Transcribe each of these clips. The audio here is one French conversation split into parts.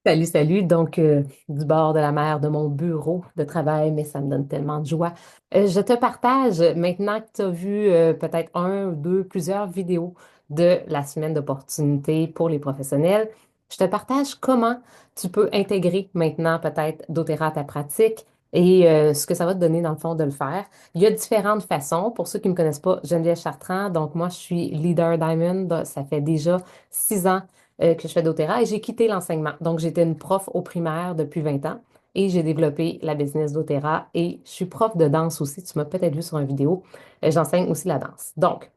Salut, salut. Du bord de la mer de mon bureau de travail, mais ça me donne tellement de joie. Je te partage, maintenant que tu as vu peut-être un ou deux, plusieurs vidéos de la semaine d'opportunités pour les professionnels, je te partage comment tu peux intégrer maintenant peut-être doTERRA à ta pratique et ce que ça va te donner dans le fond de le faire. Il y a différentes façons. Pour ceux qui ne me connaissent pas, Geneviève Chartrand, donc moi je suis Leader Diamond, ça fait déjà 6 ans que je fais doTERRA et j'ai quitté l'enseignement. Donc, j'étais une prof au primaire depuis 20 ans et j'ai développé la business doTERRA et je suis prof de danse aussi. Tu m'as peut-être vu sur une vidéo. J'enseigne aussi la danse. Donc,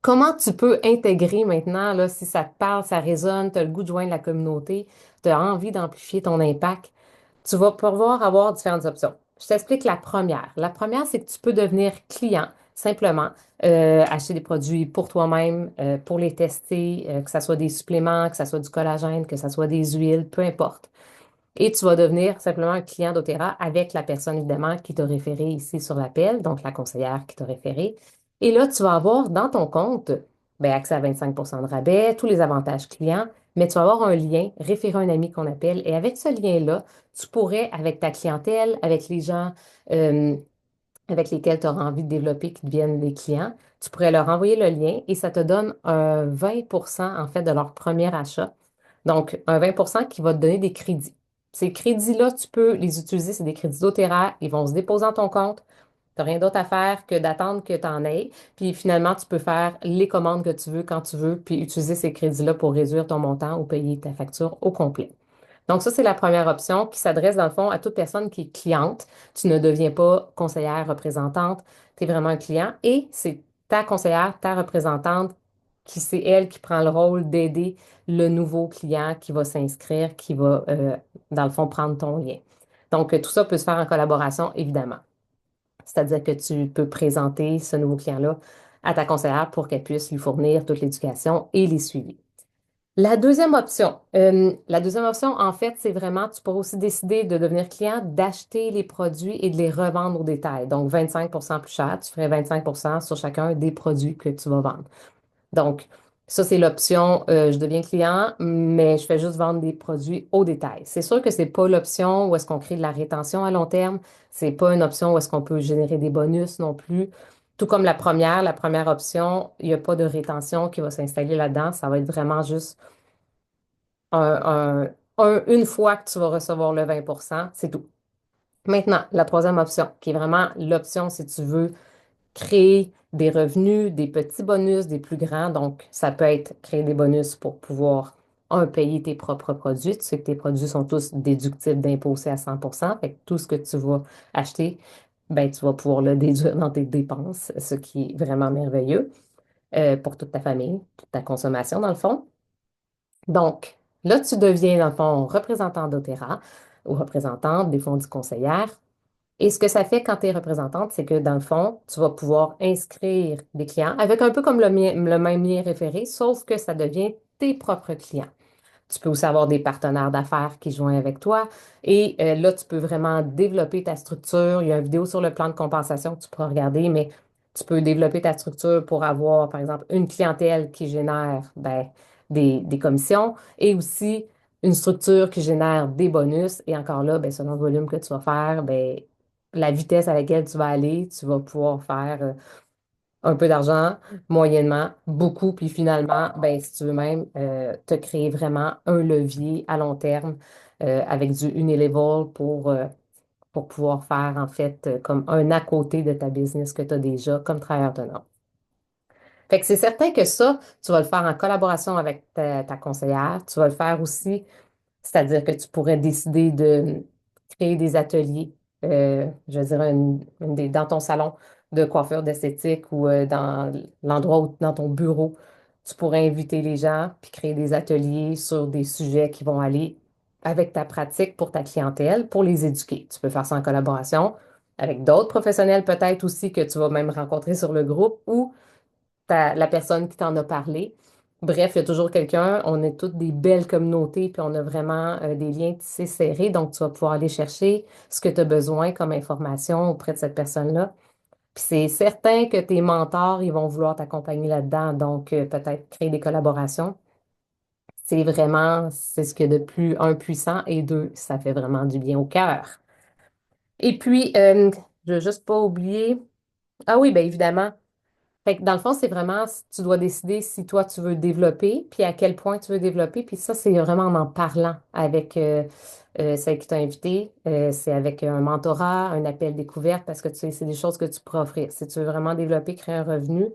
comment tu peux intégrer maintenant, là, si ça te parle, ça résonne, tu as le goût de joindre la communauté, tu as envie d'amplifier ton impact, tu vas pouvoir avoir différentes options. Je t'explique la première. La première, c'est que tu peux devenir client, simplement, acheter des produits pour toi-même, pour les tester, que ce soit des suppléments, que ce soit du collagène, que ce soit des huiles, peu importe. Et tu vas devenir simplement un client doTERRA avec la personne, évidemment, qui t'a référé ici sur l'appel, donc la conseillère qui t'a référé. Et là, tu vas avoir dans ton compte ben, accès à 25 de rabais, tous les avantages clients, mais tu vas avoir un lien, référer un ami qu'on appelle. Et avec ce lien-là, tu pourrais, avec ta clientèle, avec les gens euh, avec lesquels tu auras envie de développer, qui deviennent des clients, tu pourrais leur envoyer le lien et ça te donne un 20 en fait de leur premier achat. Donc, un 20 qui va te donner des crédits. Ces crédits-là, tu peux les utiliser, c'est des crédits doTERRA, ils vont se déposer dans ton compte. Tu n'as rien d'autre à faire que d'attendre que tu en aies. Puis finalement, tu peux faire les commandes que tu veux quand tu veux, puis utiliser ces crédits-là pour réduire ton montant ou payer ta facture au complet. Donc ça, c'est la première option qui s'adresse dans le fond à toute personne qui est cliente. Tu ne deviens pas conseillère représentante, tu es vraiment un client et c'est ta conseillère, ta représentante qui c'est elle qui prend le rôle d'aider le nouveau client qui va s'inscrire, qui va dans le fond prendre ton lien. Donc tout ça peut se faire en collaboration, évidemment. C'est-à-dire que tu peux présenter ce nouveau client-là à ta conseillère pour qu'elle puisse lui fournir toute l'éducation et les suivis. La deuxième option, en fait, c'est vraiment, tu pourras aussi décider de devenir client, d'acheter les produits et de les revendre au détail. Donc, 25 plus cher, tu ferais 25 sur chacun des produits que tu vas vendre. Donc, ça, c'est l'option, je deviens client, mais je fais juste vendre des produits au détail. C'est sûr que c'est pas l'option où est-ce qu'on crée de la rétention à long terme. C'est pas une option où est-ce qu'on peut générer des bonus non plus. Tout comme la première option, il n'y a pas de rétention qui va s'installer là-dedans. Ça va être vraiment juste une fois que tu vas recevoir le 20 c'est tout. Maintenant, la troisième option, qui est vraiment l'option si tu veux créer des revenus, des petits bonus, des plus grands. Donc, ça peut être créer des bonus pour pouvoir, payer tes propres produits. Tu sais que tes produits sont tous déductibles d'impôts aussi à 100%. Fait que tout ce que tu vas acheter, ben, tu vas pouvoir le déduire dans tes dépenses, ce qui est vraiment merveilleux pour toute ta famille, toute ta consommation, dans le fond. Donc, là, tu deviens, dans le fond, représentant doTERRA ou représentante, des fonds du conseillère. Et ce que ça fait quand tu es représentante, c'est que, dans le fond, tu vas pouvoir inscrire des clients avec un peu comme le même lien référé, sauf que ça devient tes propres clients. Tu peux aussi avoir des partenaires d'affaires qui joignent avec toi. Et là, tu peux vraiment développer ta structure. Il y a une vidéo sur le plan de compensation que tu pourras regarder, mais tu peux développer ta structure pour avoir, par exemple, une clientèle qui génère ben, des commissions et aussi une structure qui génère des bonus. Et encore là, ben, selon le volume que tu vas faire, ben, la vitesse à laquelle tu vas aller, tu vas pouvoir faire un peu d'argent, moyennement, beaucoup, puis finalement, ben, si tu veux même te créer vraiment un levier à long terme avec du Unilevel pour pouvoir faire en fait comme un à côté de ta business que tu as déjà comme travailleur autonome. Fait que c'est certain que ça, tu vas le faire en collaboration avec ta conseillère. Tu vas le faire aussi, c'est-à-dire que tu pourrais décider de créer des ateliers, je veux dire, dans ton salon de coiffure d'esthétique ou dans l'endroit où, dans ton bureau, tu pourrais inviter les gens puis créer des ateliers sur des sujets qui vont aller avec ta pratique pour ta clientèle, pour les éduquer. Tu peux faire ça en collaboration avec d'autres professionnels peut-être aussi que tu vas même rencontrer sur le groupe ou la personne qui t'en a parlé. Bref, il y a toujours quelqu'un. On est toutes des belles communautés, puis on a vraiment des liens tissés serrés. Donc, tu vas pouvoir aller chercher ce que tu as besoin comme information auprès de cette personne-là. Puis c'est certain que tes mentors, ils vont vouloir t'accompagner là-dedans. Donc, peut-être créer des collaborations C'est vraiment, c'est ce qu'il y a de plus, un, puissant et deux, ça fait vraiment du bien au cœur. Et puis, je veux juste pas oublier, ah oui, bien évidemment, fait que dans le fond, c'est vraiment, tu dois décider si toi, tu veux développer, puis à quel point tu veux développer. Puis ça, c'est vraiment en parlant avec celle qui t'a invité. C'est avec un mentorat, un appel découverte, parce que tu sais, c'est des choses que tu pourras offrir. Si tu veux vraiment développer, créer un revenu,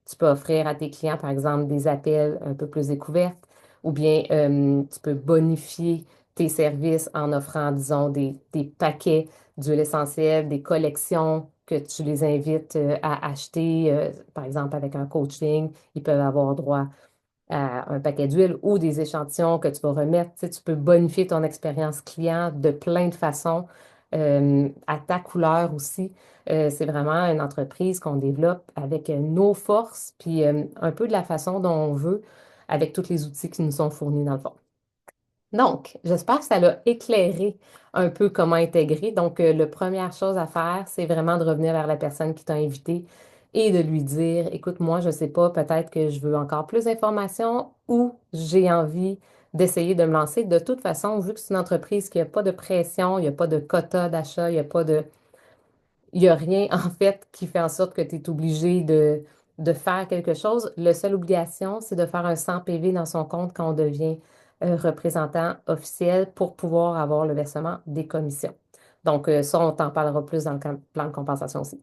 tu peux offrir à tes clients, par exemple, des appels un peu plus découvertes, ou bien tu peux bonifier tes services en offrant, disons, des paquets d'huile essentielle, des collections que tu les invites à acheter, par exemple, avec un coaching, ils peuvent avoir droit à un paquet d'huile ou des échantillons que tu vas remettre. Tu sais, tu peux bonifier ton expérience client de plein de façons, à ta couleur aussi. C'est vraiment une entreprise qu'on développe avec nos forces, puis un peu de la façon dont on veut, avec tous les outils qui nous sont fournis dans le fond. Donc, j'espère que ça l'a éclairé un peu comment intégrer. Donc, la première chose à faire, c'est vraiment de revenir vers la personne qui t'a invité et de lui dire, écoute, moi, je ne sais pas, peut-être que je veux encore plus d'informations ou j'ai envie d'essayer de me lancer. De toute façon, vu que c'est une entreprise qui n'a pas de pression, il n'y a pas de quota d'achat, il n'y a pas de il n'y a rien, en fait, qui fait en sorte que tu es obligé de faire quelque chose. La seule obligation, c'est de faire un 100 PV dans son compte quand on devient représentant officiel pour pouvoir avoir le versement des commissions. Donc, ça, on t'en parlera plus dans le plan de compensation aussi.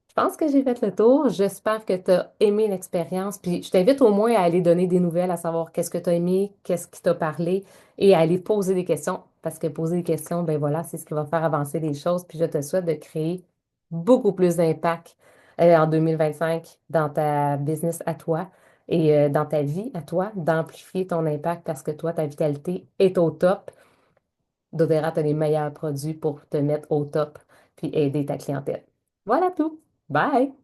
Je pense que j'ai fait le tour. J'espère que tu as aimé l'expérience. Puis je t'invite au moins à aller donner des nouvelles, à savoir qu'est-ce que tu as aimé, qu'est-ce qui t'a parlé et à aller poser des questions. Parce que poser des questions, ben voilà, c'est ce qui va faire avancer les choses. Puis je te souhaite de créer beaucoup plus d'impact en 2025 dans ta business à toi et dans ta vie à toi, d'amplifier ton impact parce que toi, ta vitalité est au top. doTERRA a les meilleurs produits pour te mettre au top puis aider ta clientèle. Voilà tout. Bye!